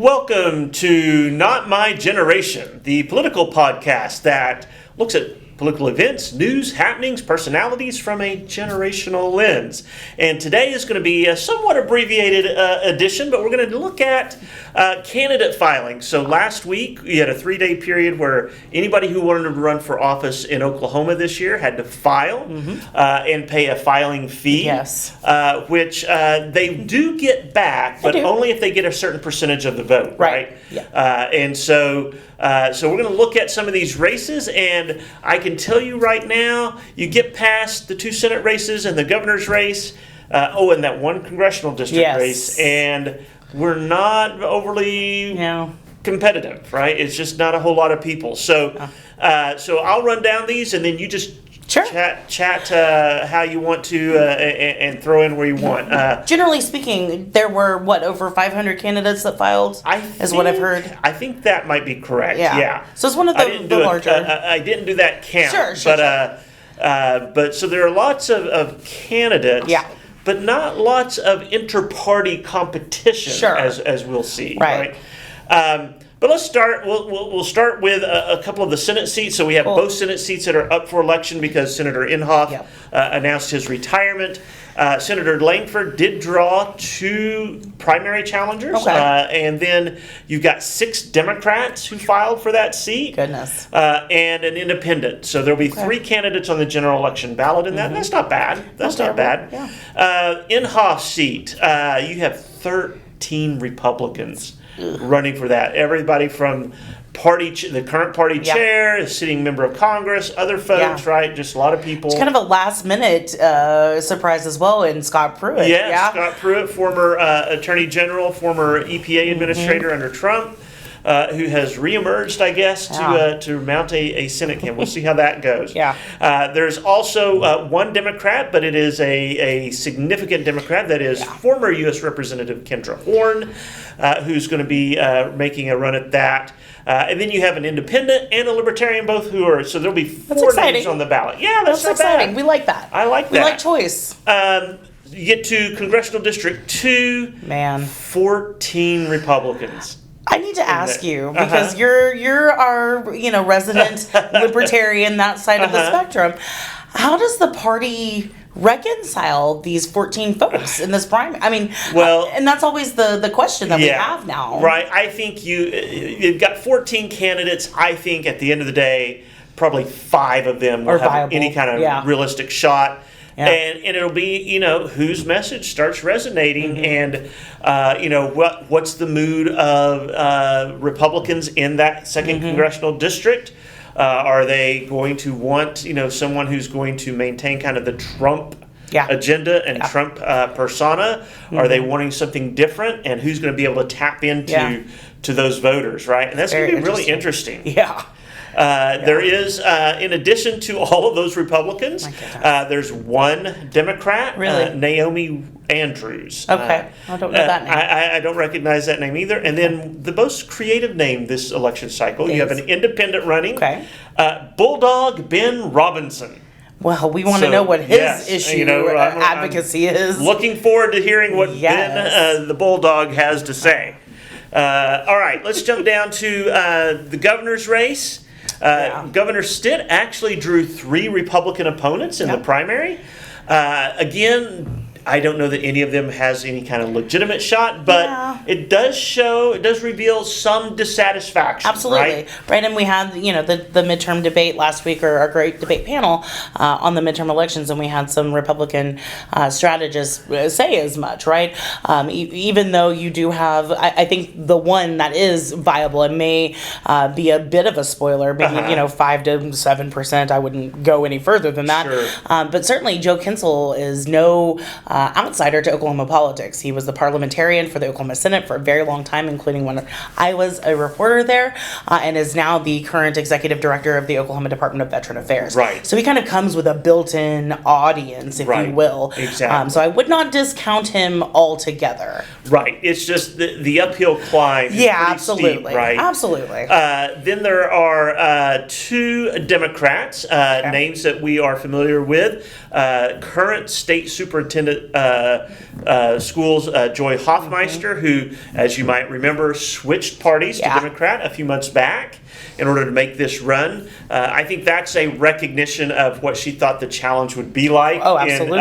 Welcome to Not My Generation, the political podcast that looks at political events, news, happenings, personalities from a generational lens. And today is going to be a somewhat abbreviated edition, but we're going to look at candidate filing. So last week, we had a 3-day period where anybody who wanted to run for office in Oklahoma this year had to file and pay a filing fee, which they do get back, but only if they get a certain percentage of the vote, right? Yeah. And so we're going to look at some of these races, and I can tell you right now, you get past the 2 Senate races and the governor's race, and that 1 congressional district race, and we're not overly competitive, right? It's just not a whole lot of people. So I'll run down these, and then you just chat how you want to and throw in where you want. Generally speaking, there were, over 500 candidates that filed, is what I've heard. I think that might be correct, yeah. So it's one of the larger. I didn't do that count. But so there are lots of candidates, but not lots of inter-party competition, as we'll see, right? But let's start. We'll start with a couple of the Senate seats. So we have both Senate seats that are up for election because Senator Inhofe announced his retirement. Senator Langford did draw 2 primary challengers, and then you've got 6 Democrats who filed for that seat. Goodness. And an independent. So there'll be 3 candidates on the general election ballot in that. And that's not bad. That's not bad. Yeah. Inhofe's seat, you have 13 Republicans running for that. Everybody from the current party chair, the sitting member of Congress, other folks, right? Just a lot of people. It's kind of a last-minute surprise as well in Scott Pruitt. Yeah, Scott Pruitt, former Attorney General, former EPA administrator under Trump, who has reemerged, I guess, to mount a Senate campaign. We'll see how that goes. There's also 1 Democrat, but it is a significant Democrat. That is former U.S. Representative Kendra Horn, who's going to be making a run at that. And then you have an independent and a libertarian, both who are, so there'll be 4 names on the ballot. Yeah, that's not exciting. Bad. We like that. I like that. We like choice. You get to Congressional District 2, 14 Republicans. I need to ask you, because you're our resident libertarian, that side of the spectrum. How does the party reconcile these 14 folks in this primary? I mean, and that's always the question that we have now. Right. I think you've got 14 candidates. I think at the end of the day, probably 5 of them will have any kind of realistic shot. Yeah. And it'll be, whose message starts resonating and, what's the mood of Republicans in that 2nd congressional district? Are they going to want, someone who's going to maintain kind of the Trump agenda and Trump persona? Are they wanting something different? And who's going to be able to tap into those voters, right? And that's going to be really interesting. Yeah. There is, in addition to all of those Republicans, there's 1 Democrat, Naomi Andrews. Okay, I don't know that name. I don't recognize that name either. And then the most creative name this election cycle, you have an independent running, Bulldog Ben Robinson. Well, we want to know what his issue advocacy is. Looking forward to hearing what Ben, the Bulldog, has to say. All right, let's jump down to the governor's race. Governor Stitt actually drew 3 Republican opponents in the primary. Again, I don't know that any of them has any kind of legitimate shot, but it does reveal some dissatisfaction. Absolutely. Right, and we had, the midterm debate last week, or our great debate panel on the midterm elections, and we had some Republican strategists say as much, right? Even though you do have, I think the one that is viable and may be a bit of a spoiler, maybe, 5 to 7%. I wouldn't go any further than that. Sure. But certainly Joe Kinsel is no outsider to Oklahoma politics. He was the parliamentarian for the Oklahoma Senate for a very long time, including when I was a reporter there, and is now the current executive director of the Oklahoma Department of Veteran Affairs. Right. So he kind of comes with a built-in audience, if you will. Exactly. So I would not discount him altogether. Right. It's just the uphill climb. Absolutely. Steep, right. Absolutely. Then there are 2 Democrats, names that we are familiar with. Current state superintendent Independent Schools, Joy Hofmeister, who, as you might remember, switched parties to Democrat a few months back in order to make this run. I think that's a recognition of what she thought the challenge would be like. Oh, absolutely.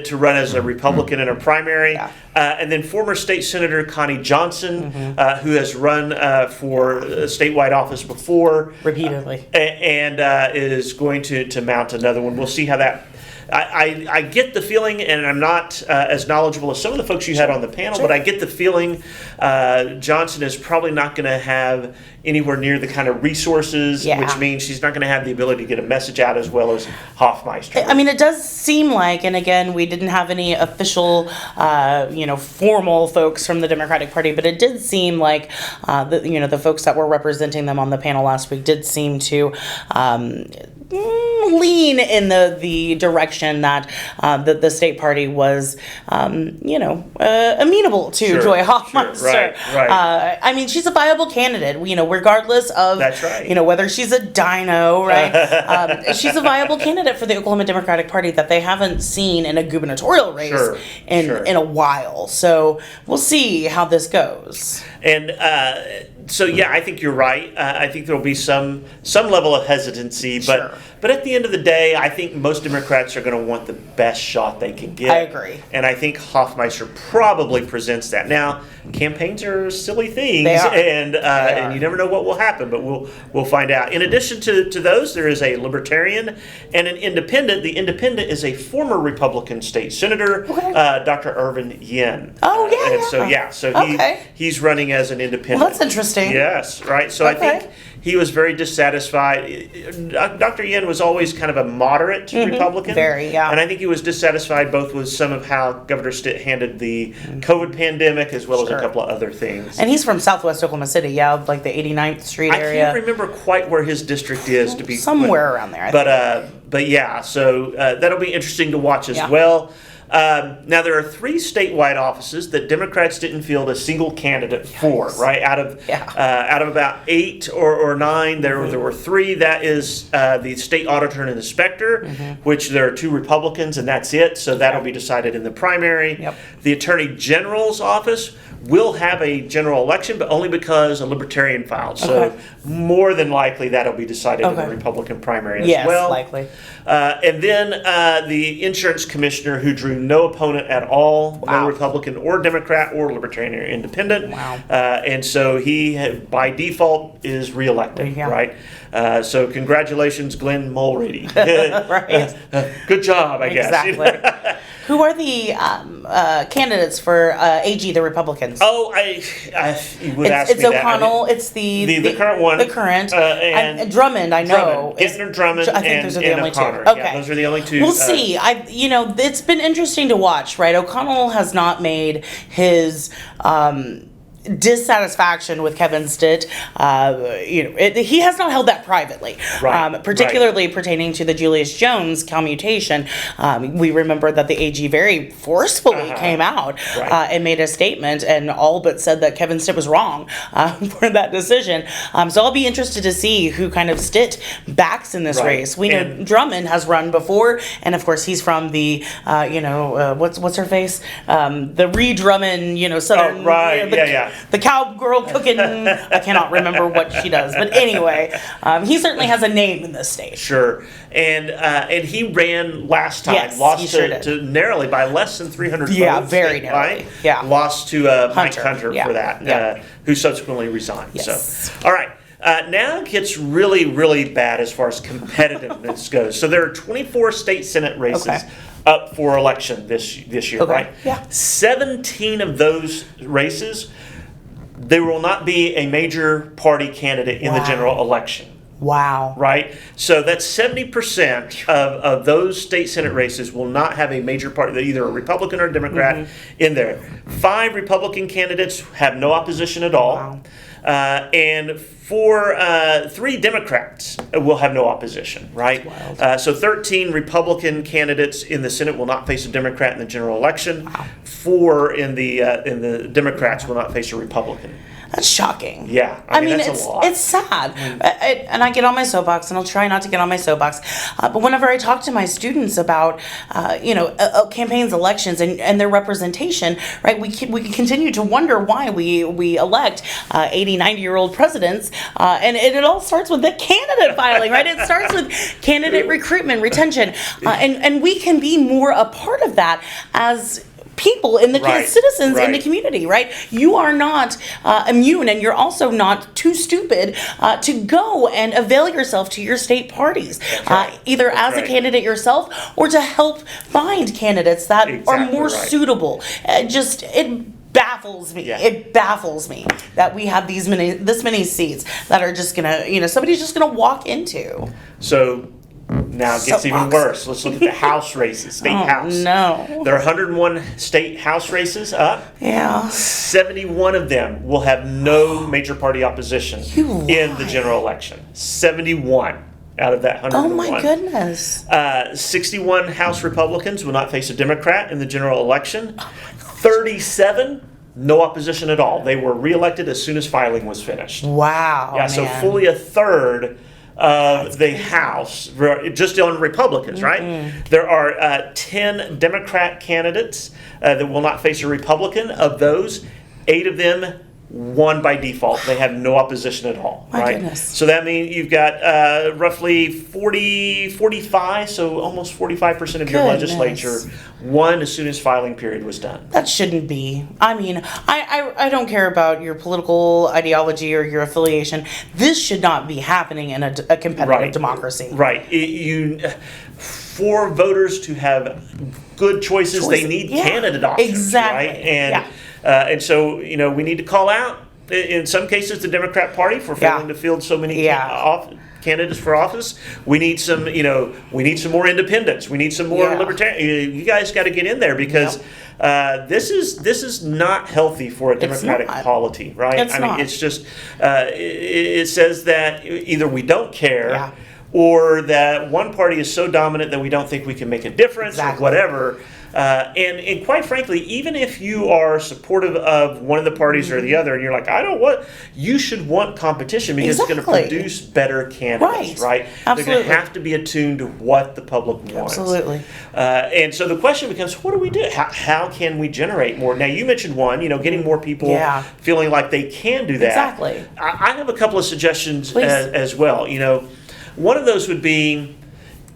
To run as a Republican in a primary. Yeah. And then former State Senator Connie Johnson, who has run for a statewide office before. Repeatedly. And is going to mount another one. We'll see how that... I get the feeling, and I'm not as knowledgeable as some of the folks you had on the panel, but I get the feeling Johnson is probably not going to have anywhere near the kind of resources, which means she's not going to have the ability to get a message out as well as Hofmeister. I mean, it does seem like, and again, we didn't have any official, formal folks from the Democratic Party, but it did seem like, the folks that were representing them on the panel last week did seem to lean in the direction that the state party was, amenable to Joy Hofmeister. Right. I mean, she's a viable candidate, regardless of, that's right. Whether she's a dino, right? She's a viable candidate for the Oklahoma Democratic Party that they haven't seen in a gubernatorial race in a while. So we'll see how this goes. And I think you're right. I think there will be some level of hesitancy, but at the end of the day, I think most Democrats are going to want the best shot they can get. I agree. And I think Hofmeister probably presents that. Now, campaigns are silly things, They are. And you never know what will happen, but we'll find out. In addition to those, there is a Libertarian and an Independent. The Independent is a former Republican state senator, Dr. Irvin Yin. So he's running as an Independent. Well, that's interesting. Yes, right. So I think he was very dissatisfied. Dr. Yin was always kind of a moderate Republican. Very, And I think he was dissatisfied both with some of how Governor Stitt handled the COVID pandemic as well as a couple of other things. And he's from Southwest Oklahoma City, like the 89th Street area. I can't remember quite where his district is, to be somewhere around there. So that'll be interesting to watch as well. Now, there are 3 statewide offices that Democrats didn't field a single candidate for, right? Out of about 8 or 9, there were 3. That is the state auditor and inspector, which there are 2 Republicans, and that's it. So that'll be decided in the primary. Yep. The Attorney General's office will have a general election, but only because a Libertarian filed. So more than likely that'll be decided in the Republican primary as well. Yes, likely. And then the insurance commissioner, who drew no opponent at all, no Republican or Democrat or Libertarian or Independent. Wow. And so he, by default, is reelected, right? So congratulations, Glenn Mulready. Right. Good job, I guess. Exactly. Who are the candidates for AG, the Republicans? Oh, you would ask me that. It's O'Connell. It's the current one. The current. And Drummond, I know. Drummond. I think those are the only O'Connor. two. Okay. Yeah, those are the only 2. We'll see. It's been interesting to watch, right? O'Connell has not made his dissatisfaction with Kevin Stitt, he has not held that privately, particularly pertaining to the Julius Jones commutation. We remember that the AG very forcefully came out and made a statement and all but said that Kevin Stitt was wrong for that decision. So I'll be interested to see who kind of Stitt backs in this race. We know Drummond has run before, and of course he's from the, what's her face? The Reed Drummond, Southern. The cowgirl cooking, I cannot remember what she does. But anyway, he certainly has a name in this state. Sure. And he ran last time, lost to narrowly by less than 300 votes. Yeah, very narrowly. Yeah. Lost to Mike Hunter for that, who subsequently resigned. Yes. So, all right. Now it gets really, really bad as far as competitiveness goes. So there are 24 state Senate races up for election this year, right? Yeah. 17 of those races, there will not be a major party candidate in the general election. Wow. Right? So that's 70% of those state Senate races will not have a major party, either a Republican or a Democrat in there. 5 Republican candidates have no opposition at all. Wow. And 3 Democrats will have no opposition, right? So 13 Republican candidates in the Senate will not face a Democrat in the general election. 4 in the Democrats will not face a Republican. That's shocking. Yeah, I mean that's a lot. It's sad. And I get on my soapbox, and I'll try not to get on my soapbox. But whenever I talk to my students about, campaigns, elections, and their representation, right, we continue to wonder why we elect 80, 90-year-old presidents. And it all starts with the candidate filing, right? It starts with candidate recruitment, retention. And we can be more a part of that as people in the citizens in the community, right? You are not immune, and you're also not too stupid to go and avail yourself to your state parties, either as a candidate yourself or to help find candidates that are more suitable. It baffles me. Yeah. It baffles me that we have this many seats that are just gonna, somebody's just gonna walk into. So now it gets even worse. Let's look at the House races, state House. No. There are 101 state House races up. Yeah. 71 of them will have no major party opposition in the general election. 71 out of that 101. Oh my goodness. 61 House Republicans will not face a Democrat in the general election. 37, no opposition at all. They were reelected as soon as filing was finished. Wow. Yeah, so fully a third of the House, just on Republicans, right? There are 10 Democrat candidates that will not face a Republican. Of those, 8 of them won by default. They have no opposition at all, My right? goodness. So that means you've got roughly 45, so almost 45% of your legislature won as soon as filing period was done. That shouldn't be. I mean, I don't care about your political ideology or your affiliation. This should not be happening in a competitive democracy. Right. For voters to have good choices, they need candidate options. Exactly. Right? And so, we need to call out, in some cases, the Democrat Party for failing to field so many candidates for office. We need some, we need some more independents. We need some more libertarian. You guys got to get in there because this is not healthy for a democratic polity, right? It's just it says that either we don't care. Or that one party is so dominant that we don't think we can make a difference or whatever. And quite frankly, even if you are supportive of one of the parties or the other, and you're like, you should want competition because it's going to produce better candidates, right? Absolutely. They're going to have to be attuned to what the public wants. Absolutely. And so the question becomes, what do we do? How can we generate more? Now, you mentioned one, getting more people feeling like they can do that. Exactly. I have a couple of suggestions as well. One of those would be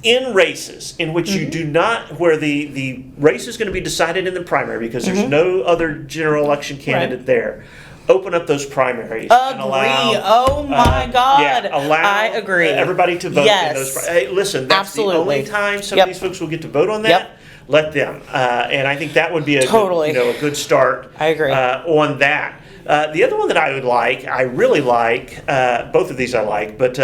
in races in which you do not, where the race is going to be decided in the primary because there's no other general election candidate there. Open up those primaries. And allow, oh my God. Allow I agree. Everybody to vote in those. Hey, listen, that's the only time some of these folks will get to vote on that. Let them. And I think that would be a good start. I agree. On that. The other one that I really like, both of these I like, but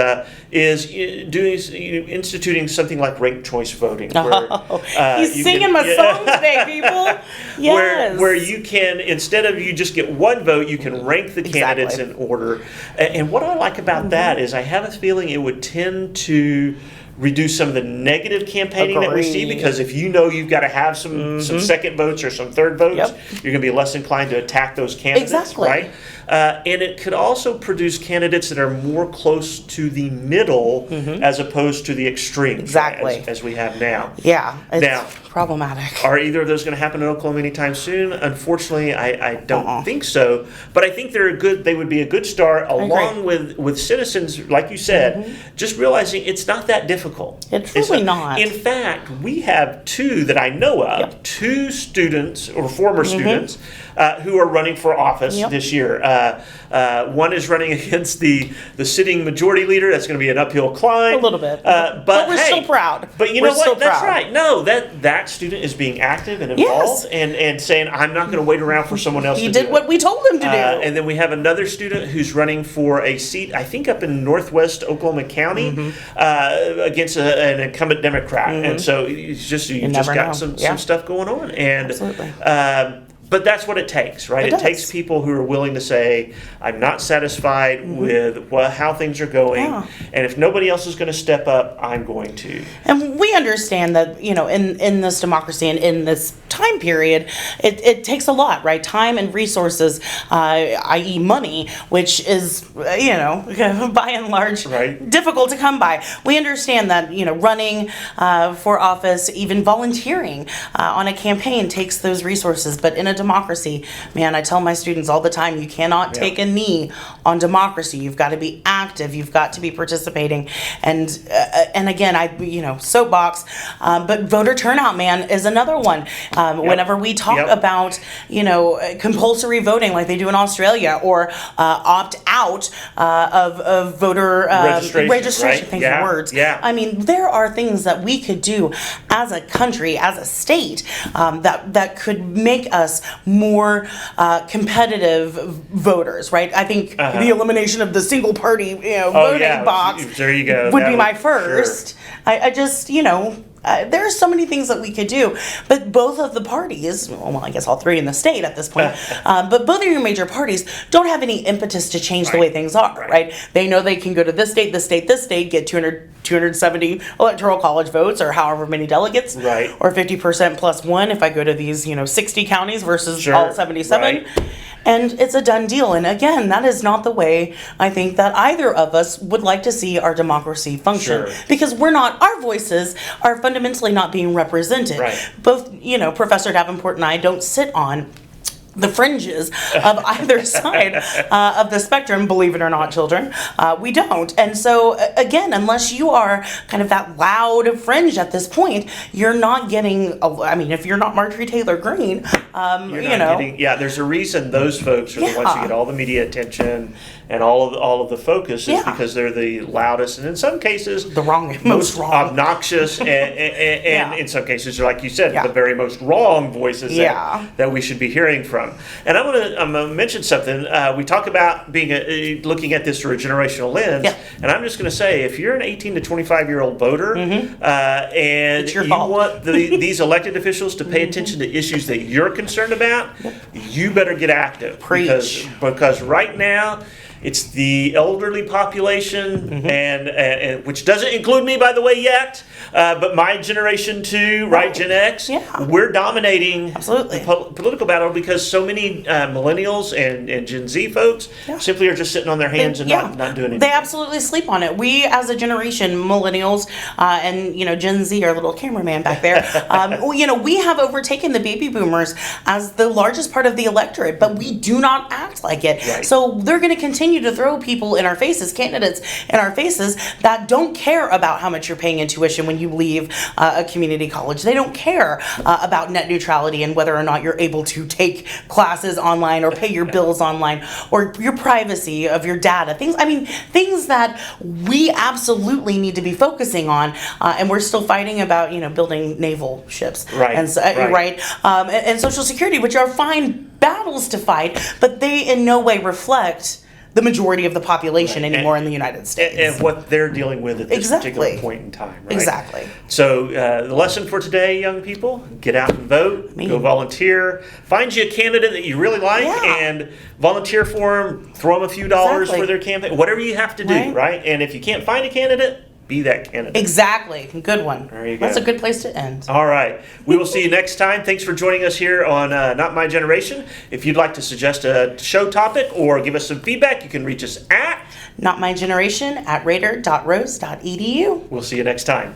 is instituting something like ranked choice voting. Where, he's singing my song today, people. Yes. Where you can, instead of you just get one vote, you can rank the candidates in order. And what I like about that is I have a feeling it would tend to reduce some of the negative campaigning that we see, because if you've got to have some second votes or some third votes, you're going to be less inclined to attack those candidates, right? And it could also produce candidates that are more close to the middle as opposed to the extremes, as we have now. Yeah, it's problematic. Are either of those going to happen in Oklahoma anytime soon? Unfortunately, I don't think so. But I think they would be a good start, along with citizens, like you said, just realizing it's not that difficult. It's really not. In fact, we have 2 that I know of, 2 students or former students who are running for office this year. One is running against the sitting majority leader. That's going to be an uphill climb. A little bit. But we're still proud. But you know what? That's right. No, that student is being active and involved and saying, I'm not going to wait around for someone else to do it. He did what we told him to do. And then we have another student who's running for a seat, I think up in northwest Oklahoma County, against an incumbent Democrat. And so you just got some stuff going on. And But that's what it takes, right? It It takes people who are willing to say, I'm not satisfied with how things are going. Yeah. And if nobody else is going to step up, I'm going to. And we understand that, in this democracy and in this time period, it takes a lot, right? Time and resources, i.e. money, which is, by and large, Right. difficult to come by. We understand that, running for office, even volunteering on a campaign takes those resources. But in a democracy, man, I tell my students all the time, you cannot take a knee on democracy. You've got to be active. You've got to be participating. And again, soapbox, but voter turnout, man, is another one. Whenever we talk about, compulsory voting like they do in Australia, or opt out of voter registration. Right? Thank you, words. Yeah. I mean, there are things that we could do as a country, as a state, that could make us more competitive voters, right? I think the elimination of the single party voting box there you go. would be my first. Sure. I just, there are so many things that we could do, but both of the parties, well, I guess all three in the state at this point, but both of your major parties don't have any impetus to change the way things are, right? They know they can go to this state, get 270 electoral college votes, or however many delegates, right? Or 50% plus one if I go to these, 60 counties versus all 77. Right. And it's a done deal. And again, that is not the way I think that either of us would like to see our democracy function. Sure. Because our voices are fundamentally not being represented. Right. Both, Professor Davenport and I don't sit on the fringes of either side of the spectrum, believe it or not, children. We don't. And so, again, unless you are kind of that loud fringe at this point, you're not getting, if you're not Marjorie Taylor Greene, there's a reason those folks are the ones who get all the media attention and all of the focus is because they're the loudest, and in some cases the most wrong, obnoxious, and in some cases, like you said, the very most wrong voices that we should be hearing from. And I'm gonna mention something. We talk about being looking at this through a generational lens, and I'm just gonna say, if you're an 18 to 25-year-old voter, and you want these elected officials to pay attention to issues that you're concerned about, you better get active. Preach. Because right now, it's the elderly population, and which doesn't include me, by the way, yet. But my generation too, right, Gen X, we're dominating the political battle because so many millennials and Gen Z folks simply are just sitting on their hands and not doing anything. They absolutely sleep on it. We, as a generation, millennials and Gen Z, our little cameraman back there, we have overtaken the baby boomers as the largest part of the electorate, but we do not act like it. Right. So they're going to continue to throw people in our faces, candidates in our faces that don't care about how much you're paying in tuition when you leave a community college. They don't care about net neutrality and whether or not you're able to take classes online or pay your bills online, or your privacy of your data. Things that we absolutely need to be focusing on, and we're still fighting about building naval ships, right? And and Social Security, which are fine battles to fight, but they in no way reflect the majority of the population anymore in the United States. And what they're dealing with at this particular point in time, right? Exactly. So the lesson for today, young people, get out and vote, go volunteer, find you a candidate that you really like and volunteer for them, throw them a few dollars for their campaign, whatever you have to do, right? And if you can't find a candidate, be that candidate. Exactly. Good one. There you go. That's a good place to end. All right. We will see you next time. Thanks for joining us here on Not My Generation. If you'd like to suggest a show topic or give us some feedback, you can reach us at notmygeneration@raider.rose.edu. We'll see you next time.